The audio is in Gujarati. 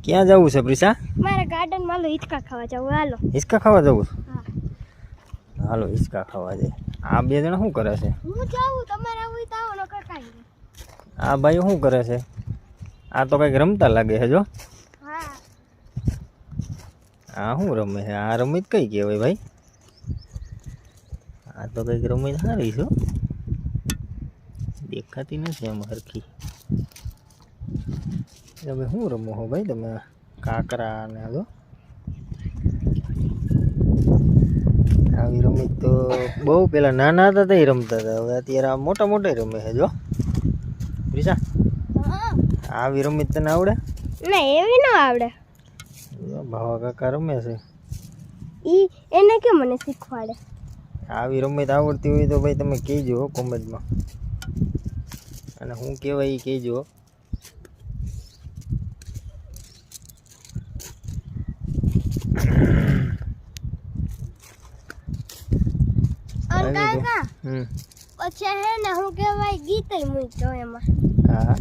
ક્યાં જવું છે પ્રિસા? મારા ગાર્ડન માં હિચકા ખાવા જવું. હાલો હિચકા ખાવા જવું? હા હાલો હિચકા ખાવા જાય. આ બે જણા શું કરે છે? હું જાઉં, તમારે આવું તો આવો, નકર કાઈ નહીં. આ ભાઈ શું કરે છે? આ તો કઈક રમતા લાગે છે જો. હા આ શું રમે છે? આ રમત કઈ કહેવાય ભાઈ? આ તો કઈક રમત સારી છે, દેખાતી નથી આમ હરખી. તમે શું રમો છો ભાઈ તમે? કાકરા ને જો આવી રમત તો બહુ પેલા નાના હતા તે રમતા હતા. હવે અત્યારે આ મોટા મોટા રમે છે જો. પ્રિસા આવી રમત તને આવડે? ના એવી ન આવડે. ભાવા કાકા રમે છે. ઈ એને કે મને શીખવાડે. આવી રમત આવડતી હોય તો ભાઈ તમે કહેજો કોમેન્ટમાં, અને શું કહેવાય એ કહેજો. કાકા પછી હે ને હું કહેવાય ગીતય મૂક્યો એમાં. હા